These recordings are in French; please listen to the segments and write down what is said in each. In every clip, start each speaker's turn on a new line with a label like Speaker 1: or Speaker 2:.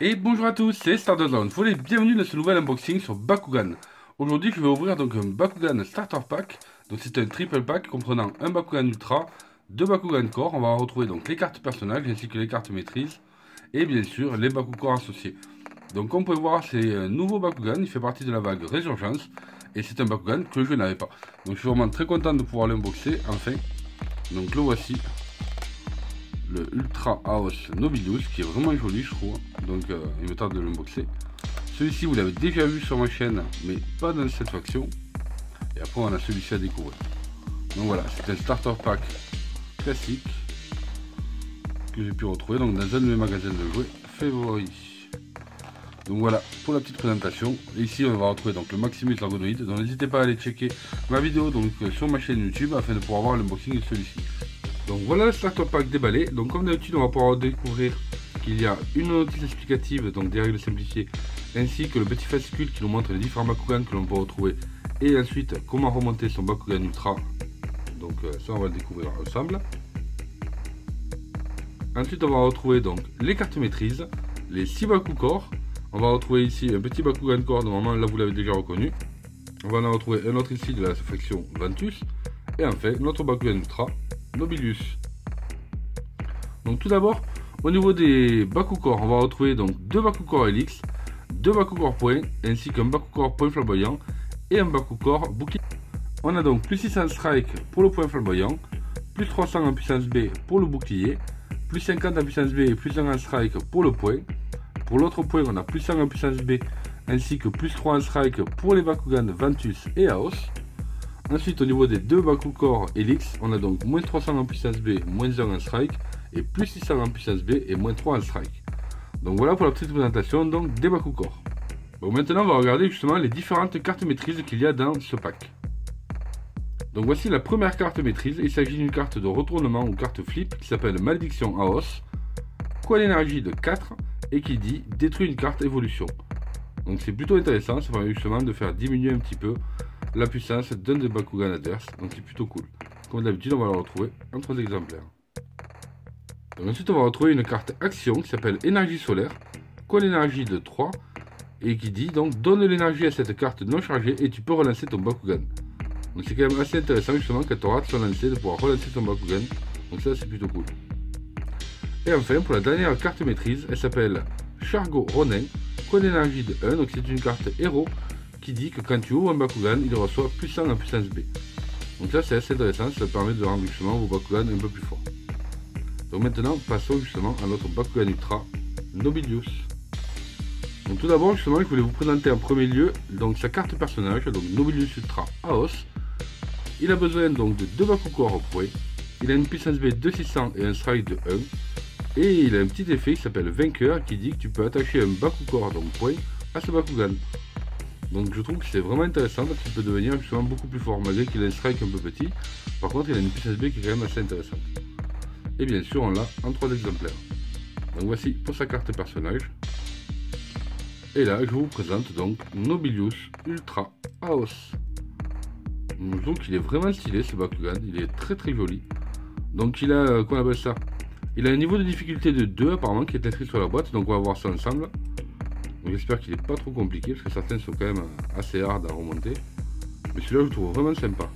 Speaker 1: Et bonjour à tous, c'est Stardust Volley, bienvenue dans ce nouvel unboxing sur Bakugan. Aujourd'hui je vais ouvrir donc un Bakugan Starter Pack, donc c'est un triple pack comprenant un Bakugan Ultra, deux Bakugan Core, on va retrouver donc les cartes personnages ainsi que les cartes maîtrise, et bien sûr les Bakugan associés. Donc comme vous pouvez voir c'est un nouveau Bakugan, il fait partie de la vague Résurgence, et c'est un Bakugan que je n'avais pas. Donc je suis vraiment très content de pouvoir l'unboxer enfin, donc le voici. Le Ultra House Nobilius qui est vraiment joli je trouve, donc il me tarde de l'unboxer. Celui-ci vous l'avez déjà vu sur ma chaîne mais pas dans cette faction, et après on a celui-ci à découvrir. Donc voilà, c'est un starter pack classique que j'ai pu retrouver donc dans un de mes magasins de jouets favoris. Donc voilà pour la petite présentation. Et ici on va retrouver donc le Maximus Argonoid, donc n'hésitez pas à aller checker ma vidéo donc sur ma chaîne YouTube afin de pouvoir voir l'unboxing de celui-ci. Donc voilà le starter pack déballé. Donc comme d'habitude on va pouvoir découvrir qu'il y a une notice explicative, donc des règles simplifiées, ainsi que le petit fascicule qui nous montre les différents Bakugan que l'on peut retrouver, et ensuite comment remonter son Bakugan Ultra. Donc ça on va le découvrir ensemble. Ensuite on va retrouver donc les cartes maîtrise, les 6 Baku Core. On va retrouver ici un petit Bakugan Core, normalement là vous l'avez déjà reconnu. On va en retrouver un autre ici de la faction Ventus. Et enfin notre Bakugan Ultra Nobilius. Donc tout d'abord, au niveau des Bakucore, on va retrouver donc deux Bakucore Helix, deux Bakucore Point, ainsi qu'un Bakucore Point Flamboyant et un Bakucore Bouclier. On a donc plus 600 Strike pour le Point Flamboyant, plus 300 en puissance B pour le Bouclier, plus 50 en puissance B et plus 1 en Strike pour le Point. Pour l'autre Point, on a plus 100 en puissance B, ainsi que plus 3 en Strike pour les Bakugan Ventus et Aos. Ensuite, au niveau des deux Bakucore Helix, on a donc moins 300 en puissance B, moins 1 en Strike, et plus 600 en puissance B et moins 3 en Strike. Donc voilà pour la petite présentation donc, des Bakucore. Bon, maintenant, on va regarder justement les différentes cartes maîtrise qu'il y a dans ce pack. Donc voici la première carte maîtrise. Il s'agit d'une carte de retournement ou carte flip qui s'appelle Malédiction Aos, qui a l'énergie de 4 et qui dit détruit une carte évolution. Donc c'est plutôt intéressant, ça permet justement de faire diminuer un petit peu la puissance d'un des Bakugan adverses, donc c'est plutôt cool. Comme d'habitude, on va la retrouver en 3 exemplaires. Donc ensuite, on va retrouver une carte action qui s'appelle Énergie solaire, qui a l'énergie de 3 et qui dit donc donne l'énergie à cette carte non chargée et tu peux relancer ton Bakugan. Donc c'est quand même assez intéressant justement quand on rate son lancer de pouvoir relancer ton Bakugan, donc ça c'est plutôt cool. Et enfin, pour la dernière carte maîtrise, elle s'appelle Chargo Ronin, qui a l'énergie de 1, donc c'est une carte héros qui dit que quand tu ouvres un Bakugan, il reçoit plus 100 en puissance B. Donc ça c'est assez intéressant, ça permet de rendre justement vos Bakugan un peu plus forts. Donc maintenant passons justement à notre Bakugan Ultra Nobilius. Donc tout d'abord justement je voulais vous présenter en premier lieu donc sa carte personnage, donc Nobilius Ultra Aos. Il a besoin donc de 2 Bakucore au point, il a une puissance B de 600 et un strike de 1. Et il a un petit effet qui s'appelle Vainqueur qui dit que tu peux attacher un Bakucore donc point à ce Bakugan. Donc je trouve que c'est vraiment intéressant parce qu'il peut devenir justement beaucoup plus fort malgré qu'il a un strike un peu petit. Par contre il a une puissance B qui est quand même assez intéressante. Et bien sûr on l'a en 3 exemplaires. Donc voici pour sa carte personnage. Et là je vous présente donc Nobilius Ultra Aos. Je trouve qu'il est vraiment stylé ce Bakugan, il est très très joli. Donc il a, qu'on appelle ça, il a un niveau de difficulté de 2 apparemment qui est inscrit sur la boîte, donc on va voir ça ensemble. J'espère qu'il n'est pas trop compliqué parce que certains sont quand même assez hard à remonter. Mais celui-là je le trouve vraiment sympa.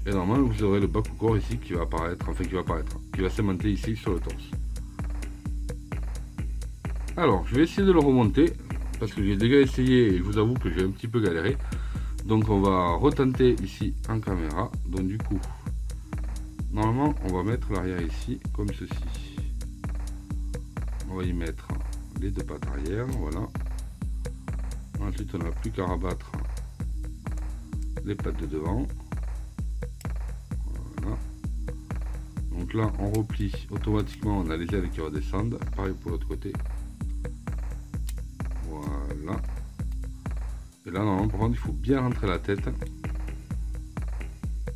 Speaker 1: Et normalement vous aurez le Bakucore ici qui va apparaître, qui va s'aimanter ici sur le torse. Alors je vais essayer de le remonter parce que j'ai déjà essayé et je vous avoue que j'ai un petit peu galéré. Donc on va retenter ici en caméra. Donc du coup, normalement on va mettre l'arrière ici comme ceci. On va y mettre les 2 pattes arrière, voilà. Ensuite on n'a plus qu'à rabattre les pattes de devant. Voilà. Donc là on replie automatiquement, on a les ailes qui redescendent. Pareil pour l'autre côté. Voilà. Et là normalement par contre il faut bien rentrer la tête.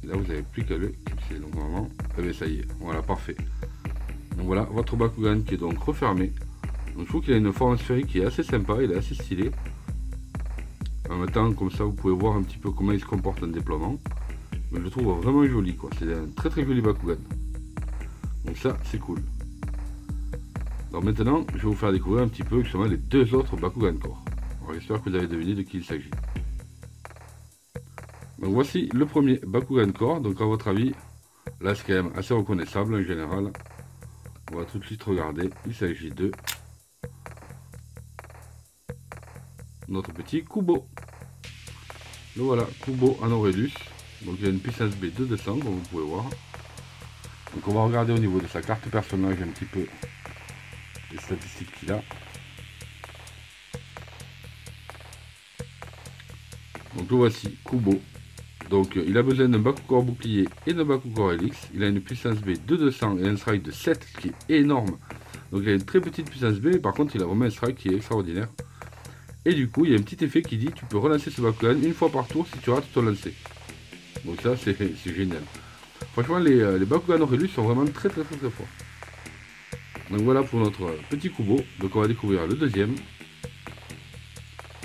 Speaker 1: Et là vous n'avez plus qu'à le clipser. Donc normalement, eh bien ça y est, voilà, parfait. Donc voilà votre Bakugan qui est donc refermé. Donc je trouve qu'il a une forme sphérique qui est assez sympa, il est assez stylé. En même temps comme ça vous pouvez voir un petit peu comment il se comporte en déploiement. Mais je le trouve vraiment joli quoi, c'est un très très joli Bakugan. Donc ça c'est cool. Donc maintenant, je vais vous faire découvrir un petit peu justement les deux autres Bakugan Core. J'espère que vous avez deviné de qui il s'agit. Donc voici le premier Bakugan Core. Donc à votre avis, là c'est quand même assez reconnaissable en général. On va tout de suite regarder. Il s'agit de notre petit Kubo. Le voilà, Kubo en Aurelius. Donc il a une puissance B de 200 comme vous pouvez voir. Donc on va regarder au niveau de sa carte personnage un petit peu les statistiques qu'il a. Donc le voici, Kubo. Donc il a besoin d'un Bakugor bouclier et d'un Bakugor Helix. Il a une puissance B de 200 et un strike de 7 qui est énorme. Donc il a une très petite puissance B, par contre il a vraiment un strike qui est extraordinaire. Et du coup il y a un petit effet qui dit tu peux relancer ce Bakugan une fois par tour si tu rates ton lancer. Donc ça c'est génial. Franchement les Bakugan Aurelius sont vraiment très forts. Donc voilà pour notre petit Kubo. Donc on va découvrir le deuxième.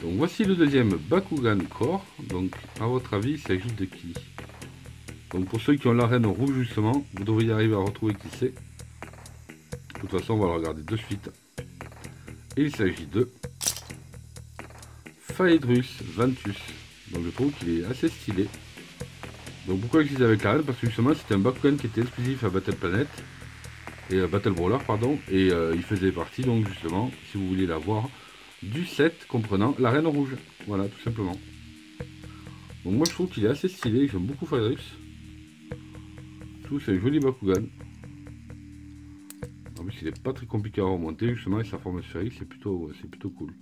Speaker 1: Donc voici le deuxième Bakugan Core. Donc à votre avis il s'agit de qui? Donc pour ceux qui ont l'arène rouge justement, vous devriez arriver à retrouver qui c'est. De toute façon on va le regarder de suite. Et il s'agit de Phaedrus Ventus. Donc je trouve qu'il est assez stylé. Donc pourquoi je disais avec l'arène? Parce que justement c'était un Bakugan qui était exclusif à Battle Planet. Et Battle Brawler pardon. Et il faisait partie donc justement, si vous voulez la voir, du set comprenant la reine rouge. Voilà, tout simplement. Donc moi je trouve qu'il est assez stylé, j'aime beaucoup Phaedrus. Tout c'est joli Bakugan. En plus il est pas très compliqué à remonter justement, et sa forme sphérique c'est plutôt cool.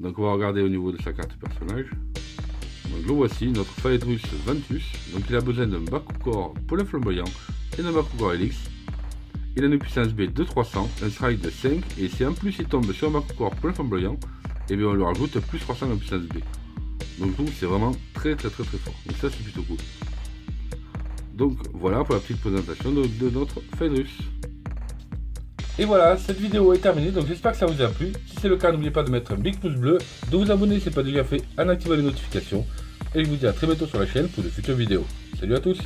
Speaker 1: Donc on va regarder au niveau de sa carte personnage. Donc le voici, notre Phaedrus Ventus. Donc il a besoin d'un Bakugor Pollen Flamboyant et d'un Bakugor Helix. Il a une puissance B de 300, un strike de 5, et si en plus il tombe sur un Bakugor Pollen Flamboyant, et bien on lui rajoute plus 300 en puissance B. Donc je trouve que c'est vraiment très fort. Donc ça c'est plutôt cool. Donc voilà pour la petite présentation de notre Phaedrus. Et voilà, cette vidéo est terminée, donc j'espère que ça vous a plu. Si c'est le cas, n'oubliez pas de mettre un big pouce bleu, de vous abonner si ce n'est pas déjà fait, en activant les notifications. Et je vous dis à très bientôt sur la chaîne pour de futures vidéos. Salut à tous!